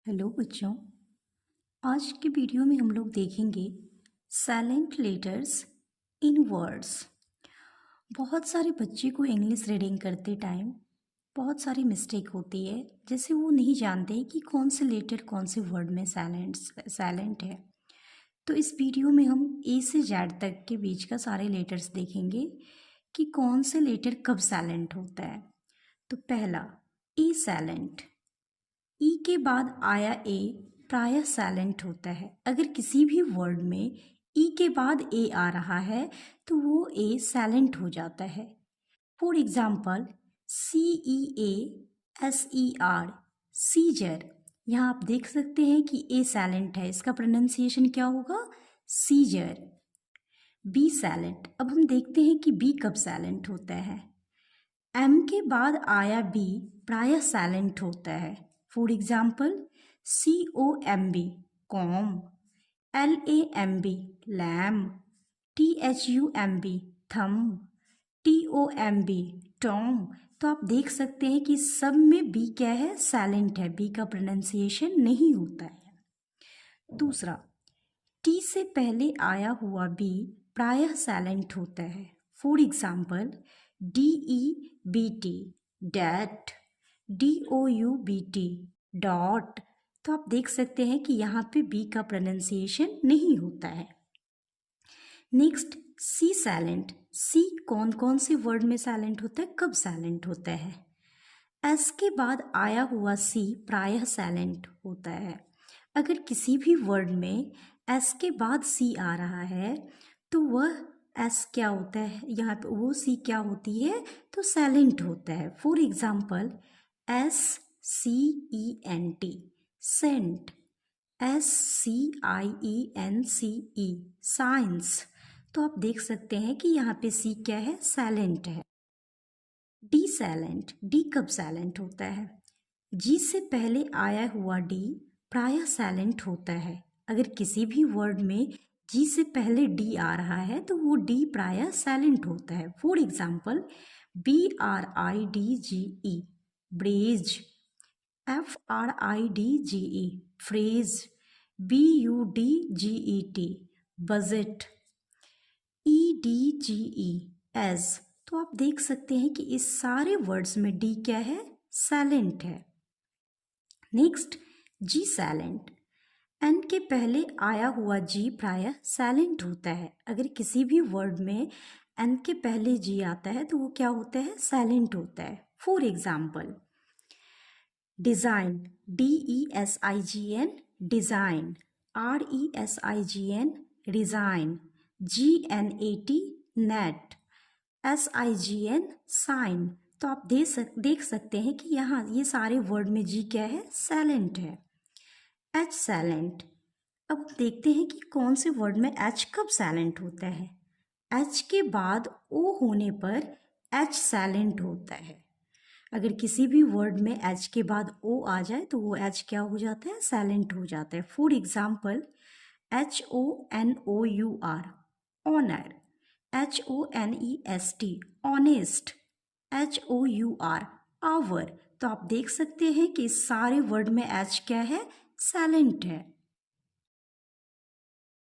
Hello बच्चों। आज के वीडियो में हम लोग देखेंगे साइलेंट लेटर्स इन वर्ड्स। बहुत सारे बच्चे को इंग्लिश रीडिंग करते टाइम बहुत सारी मिस्टेक होती है, जैसे वो नहीं जानते कि कौन से लेटर कौन से वर्ड में साइलेंट है। तो इस वीडियो में हम ए से जेड तक के बीच का सारे लेटर्स देखेंगे कि कौन से लेटर कब साइलेंट होता है। तो पहला ई साइलेंट। ई के बाद आया ए प्रायः साइलेंट होता है। अगर किसी भी वर्ड में ई के बाद ए आ रहा है तो वो ए साइलेंट हो जाता है। For example CEASER, Caesar. यहाँ आप देख सकते हैं कि ए साइलेंट है, इसका प्रोनाउंसिएशन क्या होगा? सीजर। B silent. अब हम देखते हैं कि बी कब साइलेंट होता है। एम के बाद आया बी प्रायः साइलेंट होता है। For example COMB, com, LAMB, lamb, THUMB, थम, TOMB, टॉम। तो आप देख सकते हैं कि सब में बी क्या है? साइलेंट है, बी का प्रोनाउंसिएशन नहीं होता है। दूसरा, टी से पहले आया हुआ बी प्रायः साइलेंट होता है। For example DEBT, that, DOUBT, dot. तो आप देख सकते हैं कि यहाँ पे बी का प्रोनाउंसिएशन नहीं होता है। नेक्स्ट सी साइलेंट। सी कौन कौन से वर्ड में साइलेंट होता है, कब साइलेंट होता है? एस के बाद आया हुआ सी प्रायः साइलेंट होता है। अगर किसी भी वर्ड में एस के बाद सी आ रहा है तो वह एस क्या होता है, यहाँ पे वो सी क्या होती है? तो साइलेंट होता है। For example SCENT, scent, SCIENCE, science. तो आप देख सकते हैं कि यहाँ पे सी क्या है? साइलेंट है। D silent. डी कब साइलेंट होता है? जी से पहले आया हुआ डी प्रायः साइलेंट होता है। अगर किसी भी वर्ड में जी से पहले डी आ रहा है तो वो डी प्रायः साइलेंट होता है। For example BRIDGE, ब्रेज, FRIDGE, phrase, BUDGET, budget, EDGE, तो आप देख सकते हैं कि इस सारे वर्ड्स में डी क्या है? साइलेंट है। नेक्स्ट जी साइलेंट। एन के पहले आया हुआ जी प्रायः साइलेंट होता है। अगर किसी भी वर्ड में एन के पहले जी आता है तो वो क्या होता है? साइलेंट होता है। For example design, DESIGN, design, RESIGN, resign, GNAT, net, SIGN, sign. तो आप देख सकते हैं कि यहाँ ये सारे वर्ड में जी क्या है? साइलेंट है। H silent. अब देखते हैं कि कौन से वर्ड में एच कब साइलेंट होता है। एच के बाद ओ होने पर एच साइलेंट होता है। अगर किसी भी वर्ड में एच के बाद ओ आ जाए तो वो एच क्या हो जाता है? साइलेंट हो जाता है। For example HONOUR, honour, HONEST, honest, HOUR, hour. तो आप देख सकते हैं कि सारे वर्ड में एच क्या है? साइलेंट है।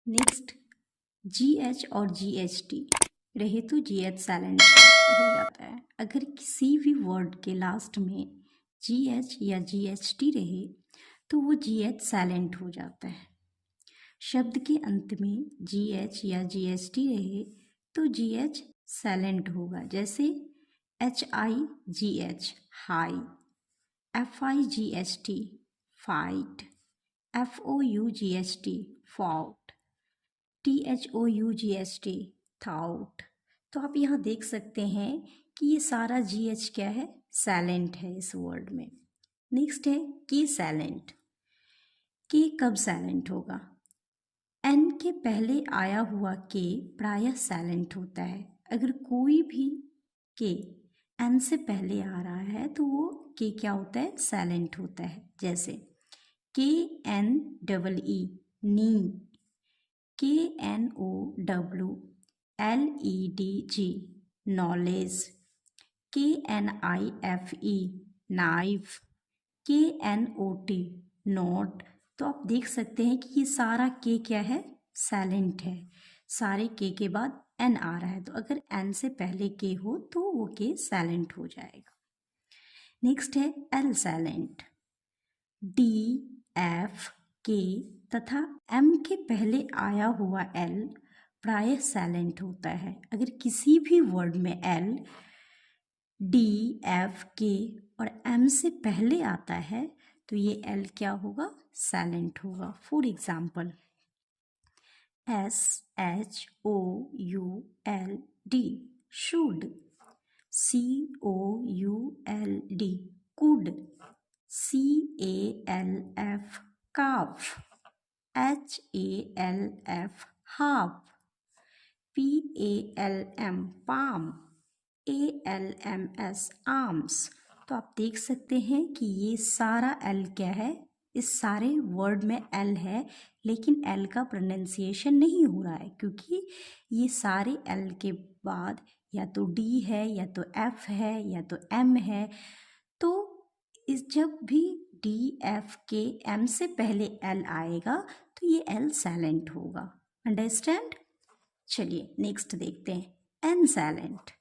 नेक्स्ट GH और GHT रहे तो GH साइलेंट हो जाता है। अगर किसी भी वर्ड के लास्ट में GH या GHT रहे तो वो GH साइलेंट हो जाता है। शब्द के अंत में GH या GHT रहे तो GH साइलेंट होगा, जैसे HIGH, high, FIGHT, fight, FOUGHT, fought, THOUGHT, thought. तो आप यहाँ देख सकते हैं कि ये सारा GH क्या है? साइलेंट है इस वर्ड में। नेक्स्ट है के साइलेंट। के कब साइलेंट होगा? एन के पहले आया हुआ के प्रायः साइलेंट होता है। अगर कोई भी के एन से पहले आ रहा है तो वो के क्या होता है? साइलेंट होता है। जैसे KNEE, knee, KNOWLEDG, knowledge, KNIFE, knife, KNOT, not. तो आप देख सकते हैं कि ये सारा के क्या है, साइलेंट है। सारे के बाद एन आ रहा है, तो अगर एन से पहले के हो तो वो के साइलेंट हो जाएगा। नेक्स्ट है एल साइलेंट। डी, एफ, के तथा एम के पहले आया हुआ एल प्रायः साइलेंट होता है। अगर किसी भी वर्ड में एल, डी, एफ, के और एम से पहले आता है तो ये एल क्या होगा, साइलेंट होगा। For example S, H, O, U, L, D, should. C, O, U, L, D, could. C, A, L, F, calf, HALF, half, PALM, palm, ALMS, arms। तो आप देख सकते हैं कि ये सारा एल क्या है, इस सारे वर्ड में एल है, लेकिन एल का प्रोनाउंसिएशन नहीं हो रहा है क्योंकि ये सारे एल के बाद या तो डी है या तो एफ है या तो एम है। तो इस जब भी डी, एफ, के, एम से पहले एल आएगा तो ये एल साइलेंट होगा। अंडरस्टैंड। चलिए नेक्स्ट देखते हैं एन साइलेंट।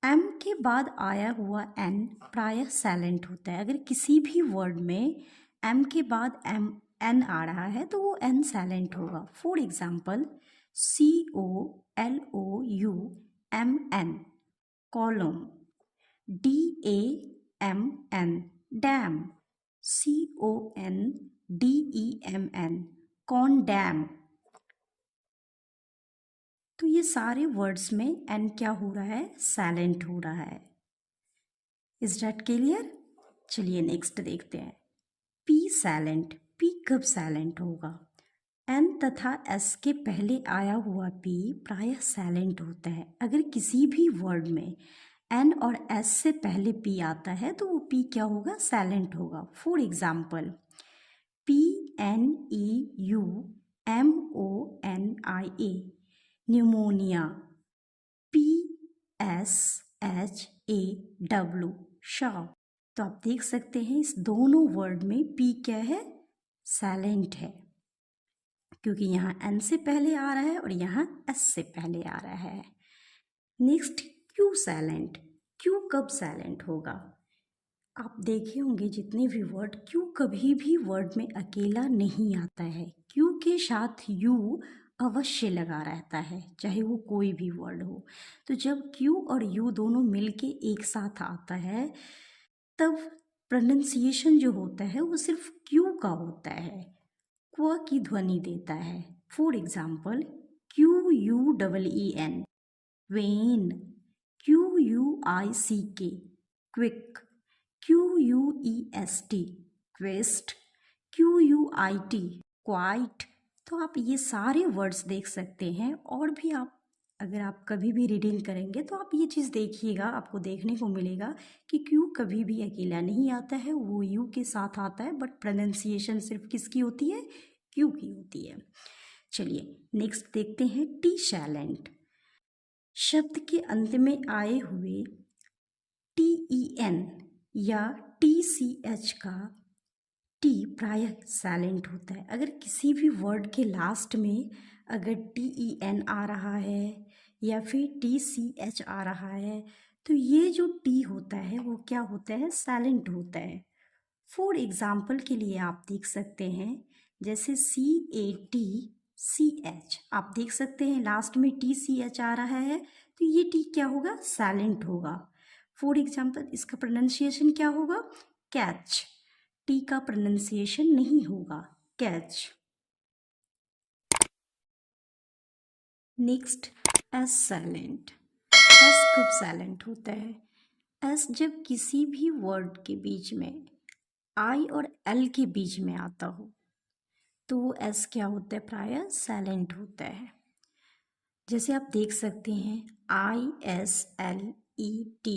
एम के बाद आया हुआ एन प्रायः साइलेंट होता है। अगर किसी भी वर्ड में एम के बाद एम एन आ रहा है तो वो एन साइलेंट होगा। For example COLOUMN, column. DAMN, dam. CONDEMN, कॉन्डैम। तो ये सारे वर्ड्स में एन क्या हो रहा है, साइलेंट हो रहा है। Is that clear. चलिए नेक्स्ट देखते हैं पी साइलेंट। पी कब साइलेंट होगा, एन तथा एस के पहले आया हुआ पी प्रायः साइलेंट होता है। अगर किसी भी वर्ड में एन और एस से पहले पी आता है तो वो पी क्या होगा, साइलेंट होगा। For example PNEUMONIA, pneumonia. PSHAW, Shaw. तो आप देख सकते हैं इस दोनों वर्ड में पी क्या है, साइलेंट है, क्योंकि यहाँ एन से पहले आ रहा है और यहाँ एस से पहले आ रहा है। Next Q silent. क्यू कब साइलेंट होगा, आप देखे होंगे जितने भी वर्ड, क्यू कभी भी वर्ड में अकेला नहीं आता है। क्यू के साथ यू अवश्य लगा रहता है, चाहे वो कोई भी वर्ड हो। तो जब क्यू और यू दोनों मिलके एक साथ आता है तब प्रोनाउंसिएशन जो होता है वो सिर्फ क्यू का होता है, क्व की ध्वनि देता है। For example QUEEN, when. QUICK, quick. QUEST, quest. QUIT, quite. तो आप ये सारे वर्ड्स देख सकते हैं। और भी आप अगर आप कभी भी रीडिंग करेंगे तो आप ये चीज़ देखिएगा, आपको देखने को मिलेगा कि क्यू कभी भी अकेला नहीं आता है, वो यू के साथ आता है, बट प्रोनाउंसिएशन सिर्फ किसकी होती है, क्यू की होती है। चलिए नेक्स्ट देखते हैं टी साइलेंट। शब्द के अंत में आए हुए TEN या TCH का टी प्रायः साइलेंट होता है। अगर किसी भी वर्ड के लास्ट में अगर TEN आ रहा है या फिर TCH आ रहा है तो ये जो टी होता है वो क्या होता है, साइलेंट होता है। फॉर एग्जाम्पल के लिए आप देख सकते हैं जैसे CATCH, आप देख सकते हैं लास्ट में TCH आ रहा है तो ये टी क्या होगा, साइलेंट होगा। फॉर एग्जाम्पल इसका प्रोनाउंसिएशन क्या होगा, कैच। टी का प्रोनाउंसिएशन नहीं होगा, catch. Next S silent. S कब साइलेंट होता है, एस जब किसी भी वर्ड के बीच में आई और एल के बीच में आता हो तो वो एस क्या होता है, प्रायः साइलेंट होता है। जैसे आप देख सकते हैं ISLET,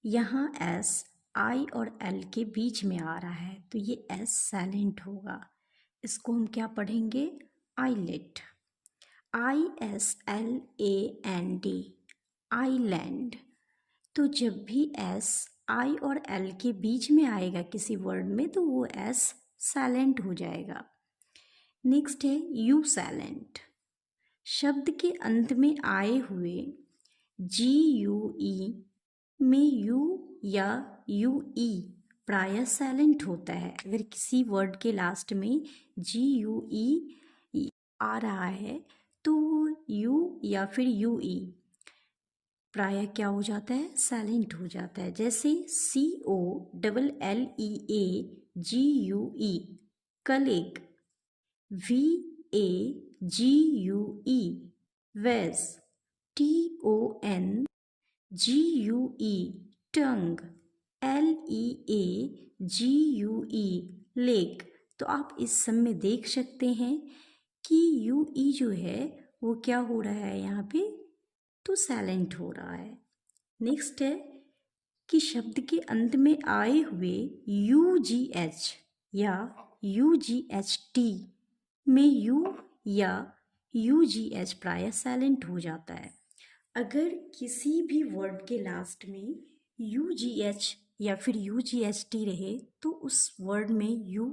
यहाँ एस आई और एल के बीच में आ रहा है तो ये एस साइलेंट होगा। इसको हम क्या पढ़ेंगे, आईलेट। ISLAND, Island. तो जब भी एस आई और एल के बीच में आएगा किसी वर्ड में तो वो एस साइलेंट हो जाएगा। नेक्स्ट है यू साइलेंट। शब्द के अंत में आए हुए जी यू ई में यू या यू ई प्रायः साइलेंट होता है। अगर किसी वर्ड के लास्ट में जी यू ई आ रहा है तो यू या फिर यू ई प्रायः क्या हो जाता है, साइलेंट हो जाता है। जैसे COLLEAGUE कलेग, VAGUE वेज, TONGUE टंग, LEAGUE लेग। तो आप इस सब में देख सकते हैं कि UE जो है वो क्या हो रहा है यहाँ पे, तो साइलेंट हो रहा है। नेक्स्ट है कि शब्द के अंत में आए हुए UGH या UGHT में यू या UGH प्रायः साइलेंट हो जाता है। अगर किसी भी वर्ड के लास्ट में UGH या फिर UGHT रहे तो उस वर्ड में यू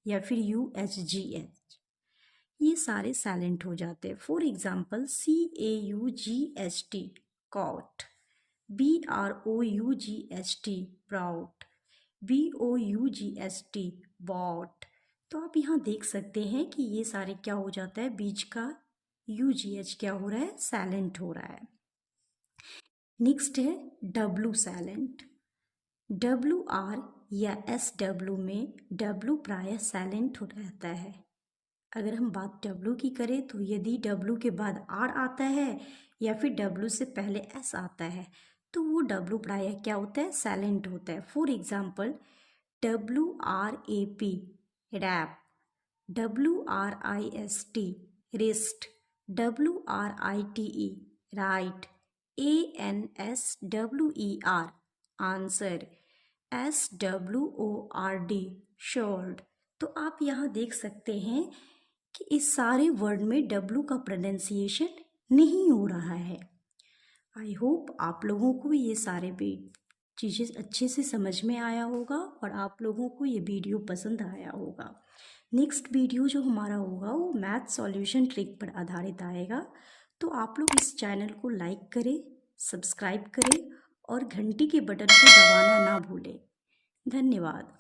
या फिर UHGH ये सारे साइलेंट हो जाते हैं। For example CAUGHT caught, BROUGHT brought, BOUGHT bought. तो आप यहाँ देख सकते हैं कि ये सारे क्या हो जाता है, बीच का UGH क्या हो रहा है, साइलेंट हो रहा है। नेक्स्ट है W साइलेंट। WR या SW में W प्रायः साइलेंट हो रहता है। अगर हम बात W की करें तो यदि W के बाद R आता है या फिर W से पहले S आता है तो वो W प्रायः क्या होता है, साइलेंट होता है। For example WRAP wrap, WRIST wrist, WRITE write, ANSWER answer, SWORD sword. तो आप यहाँ देख सकते हैं कि इस सारे वर्ड में W का प्रोनाउंसिएशन नहीं हो रहा है। आई होप आप लोगों को ये सारे भी चीज़ें अच्छे से समझ में आया होगा और आप लोगों को ये वीडियो पसंद आया होगा। नेक्स्ट वीडियो जो हमारा होगा वो मैथ सॉल्यूशन ट्रिक पर आधारित आएगा। तो आप लोग इस चैनल को लाइक करें, सब्सक्राइब करें और घंटी के बटन को दबाना ना भूलें। धन्यवाद।